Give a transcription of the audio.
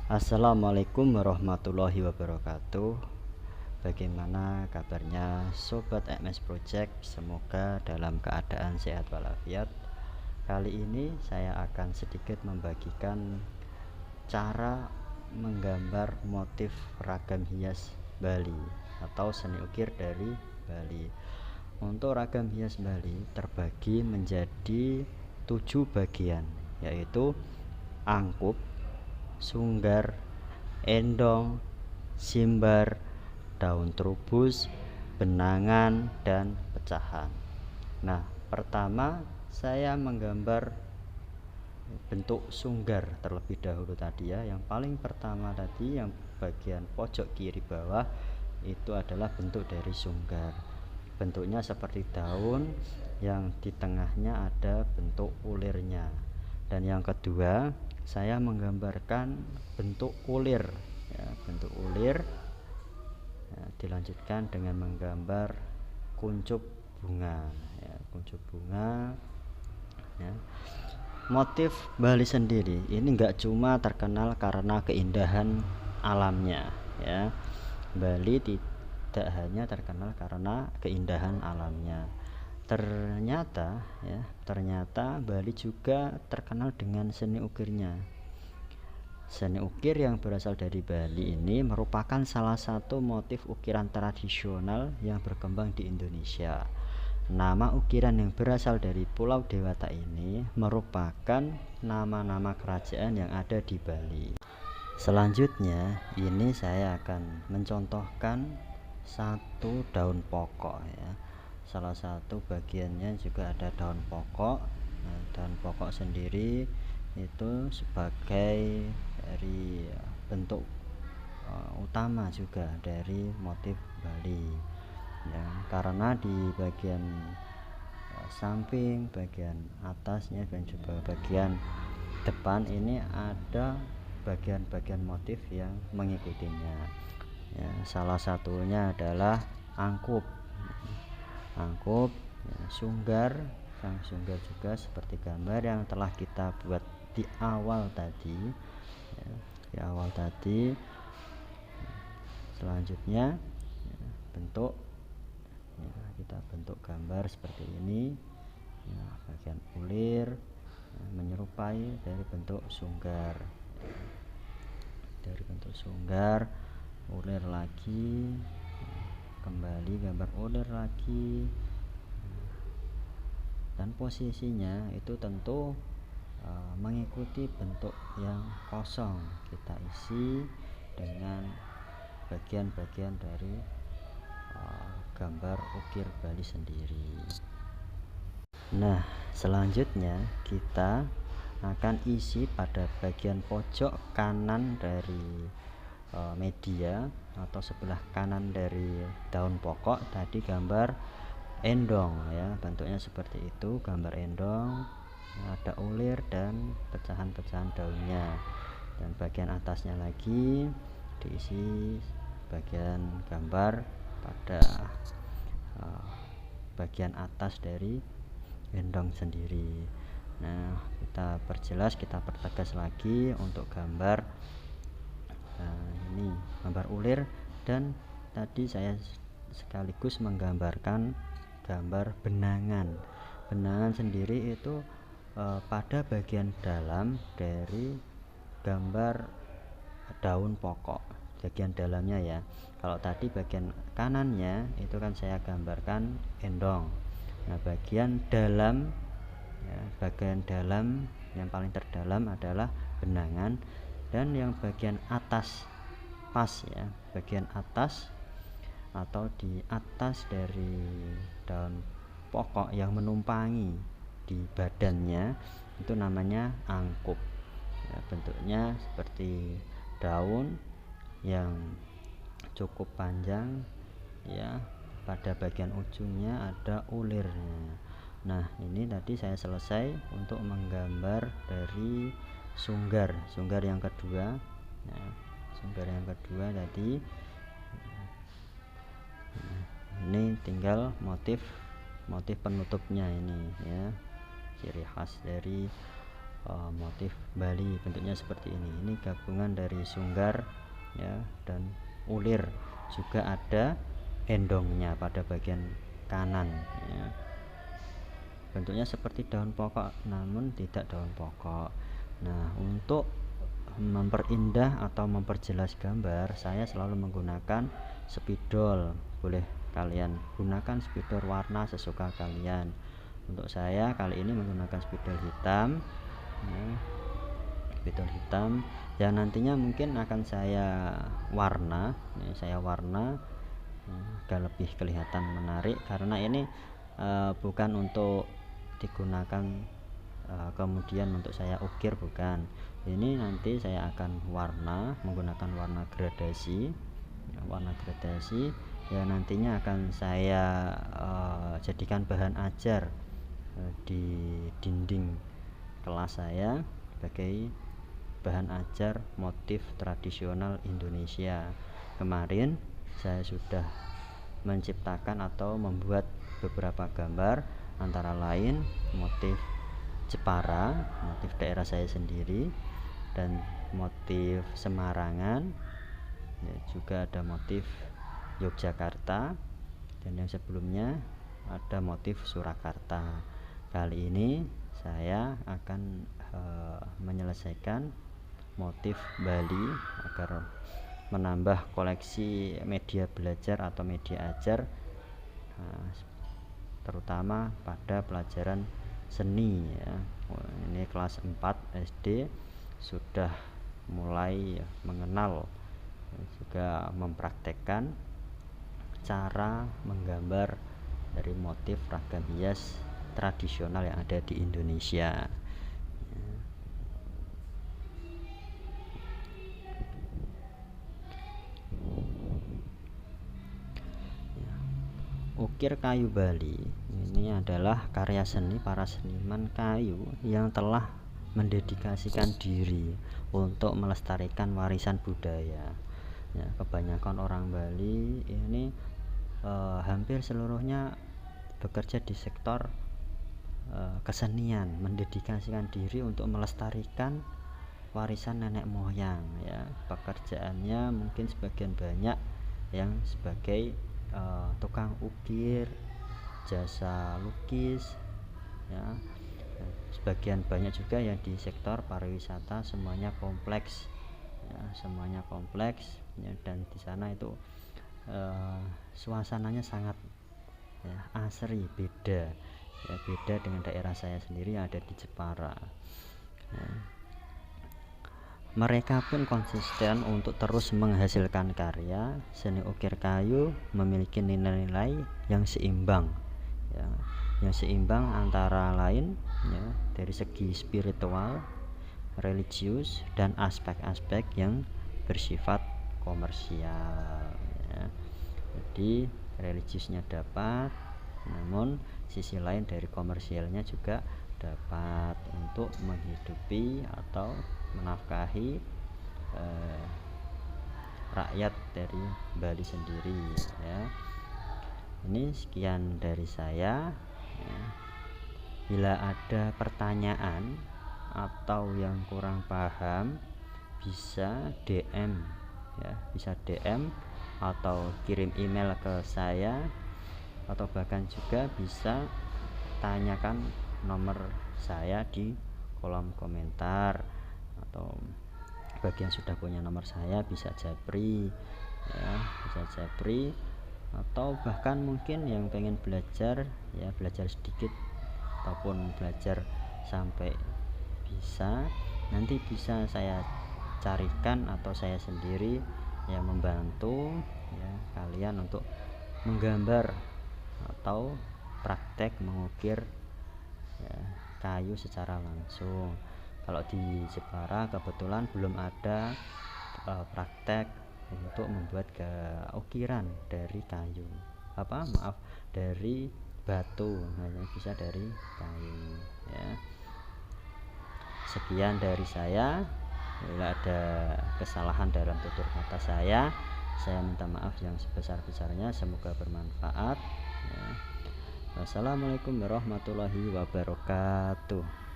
Assalamualaikum warahmatullahi wabarakatuh. Bagaimana kabarnya Sobat MS Project? Semoga dalam keadaan sehat walafiat. Kali ini saya akan sedikit membagikan cara menggambar motif ragam hias Bali atau seni ukir dari Bali. Untuk ragam hias Bali terbagi menjadi 7 bagian, yaitu angkup, sunggar, endong, simbar, daun trubus, benangan, dan pecahan. Nah, pertama saya menggambar bentuk sunggar terlebih dahulu tadi ya. Yang paling pertama tadi, yang bagian pojok kiri bawah, itu adalah bentuk dari sunggar. Bentuknya seperti daun, yang di tengahnya ada bentuk ulirnya. Dan yang kedua, saya menggambarkan bentuk ulir ya, bentuk ulir ya, dilanjutkan dengan menggambar kuncup bunga ya, kuncup bunga ya. Motif Bali sendiri ini enggak cuma terkenal karena keindahan alamnya ya. Bali tidak hanya terkenal karena keindahan alamnya. Ternyata Bali juga terkenal dengan seni ukirnya. Seni ukir yang berasal dari Bali ini merupakan salah satu motif ukiran tradisional yang berkembang di Indonesia. Nama ukiran yang berasal dari Pulau Dewata ini merupakan nama-nama kerajaan yang ada di Bali. Selanjutnya, ini saya akan mencontohkan satu daun pokok ya. Salah satu bagiannya juga ada daun pokok. Nah, daun pokok sendiri itu sebagai dari bentuk utama juga dari motif Bali ya, karena di bagian samping, bagian atasnya dan juga bagian depan ini ada bagian-bagian motif yang mengikutinya ya. Salah satunya adalah angkup ya, sunggar. Sang sunggar juga seperti gambar yang telah kita buat di awal tadi ya, di awal tadi. Selanjutnya ya, bentuk ya, kita bentuk gambar seperti ini ya, bagian ulir ya, menyerupai dari bentuk sunggar ya. Dari bentuk sunggar, ulir lagi, kembali gambar ulir lagi, dan posisinya itu tentu mengikuti bentuk yang kosong. Kita isi dengan bagian-bagian dari gambar ukir Bali sendiri. Nah, selanjutnya kita akan isi pada bagian pojok kanan dari media atau sebelah kanan dari daun pokok tadi, gambar endong ya, bentuknya seperti itu, gambar endong, ada ulir dan pecahan-pecahan daunnya. Dan bagian atasnya lagi diisi bagian gambar pada bagian atas dari endong sendiri. Nah, kita perjelas, kita pertegas lagi untuk gambar ini gambar ulir. Dan tadi saya sekaligus menggambarkan gambar benangan. Benangan sendiri itu pada bagian dalam dari gambar daun pokok, bagian dalamnya ya. Kalau tadi bagian kanannya itu kan saya gambarkan endong. Nah, bagian dalam ya, bagian dalam yang paling terdalam adalah benangan. Dan yang bagian atas pas ya, bagian atas atau di atas dari daun pokok yang menumpangi di badannya itu namanya angkup ya, bentuknya seperti daun yang cukup panjang ya, pada bagian ujungnya ada ulirnya. Nah, ini tadi saya selesai untuk menggambar dari sunggar yang kedua ya, sunggar yang kedua tadi. Nah, ini tinggal motif penutupnya ini ya, ciri khas dari motif Bali, bentuknya seperti ini gabungan dari sunggar ya dan ulir, juga ada endongnya pada bagian kanan ya. Bentuknya seperti daun pokok namun tidak daun pokok. Nah, untuk memperindah atau memperjelas gambar, saya selalu menggunakan spidol. Boleh kalian gunakan spidol warna sesuka kalian. Untuk saya kali ini menggunakan spidol hitam ya, spidol hitam yang nantinya mungkin akan saya warna ya, agar lebih kelihatan menarik, karena ini bukan untuk digunakan kemudian untuk saya ukir, bukan. Ini nanti saya akan menggunakan warna gradasi yang nantinya akan saya jadikan bahan ajar di dinding kelas saya sebagai bahan ajar motif tradisional Indonesia. Kemarin saya sudah menciptakan atau membuat beberapa gambar, antara lain motif Jepara, motif daerah saya sendiri, dan motif Semarangan ya, juga ada motif Yogyakarta, dan yang sebelumnya ada motif Surakarta. Kali ini saya akan menyelesaikan motif Bali agar menambah koleksi media belajar atau media ajar, terutama pada pelajaran seni ya. Ini kelas 4 SD sudah mulai mengenal, juga mempraktekkan cara menggambar dari motif ragam hias tradisional yang ada di Indonesia. Ukir kayu Bali ini adalah karya seni para seniman kayu yang telah mendedikasikan diri untuk melestarikan warisan budaya ya. Kebanyakan orang Bali ini hampir seluruhnya bekerja di sektor kesenian, mendedikasikan diri untuk melestarikan warisan nenek moyang ya. Pekerjaannya mungkin sebagian banyak yang sebagai tukang ukir, jasa lukis ya. Sebagian banyak juga yang di sektor pariwisata, semuanya kompleks ya, ya, dan di sana itu suasananya sangat ya, asri, beda dengan daerah saya sendiri yang ada di Jepara ya. Mereka pun konsisten untuk terus menghasilkan karya. Seni ukir kayu memiliki nilai-nilai yang seimbang ya, antara lain ya, dari segi spiritual, religius, dan aspek-aspek yang bersifat komersial ya. Jadi religiusnya dapat, namun sisi lain dari komersialnya juga dapat untuk menghidupi atau menafkahi rakyat dari Bali sendiri ya. Ini sekian dari saya ya. Bila ada pertanyaan atau yang kurang paham, bisa DM ya, atau kirim email ke saya, atau bahkan juga bisa tanyakan nomor saya di kolom komentar, atau bagi yang sudah punya nomor saya bisa japri ya, atau bahkan mungkin yang pengen belajar sedikit ataupun belajar sampai bisa, nanti bisa saya carikan atau saya sendiri yang membantu ya kalian untuk menggambar atau praktek mengukir ya, kayu secara langsung. Kalau di Jepara kebetulan belum ada praktek untuk membuat ukiran dari kayu, dari batu, hanya bisa dari kayu ya. Sekian dari saya. Bila ada kesalahan dalam tutur kata saya minta maaf yang sebesar-besarnya. Semoga bermanfaat ya. Wassalamualaikum warahmatullahi wabarakatuh.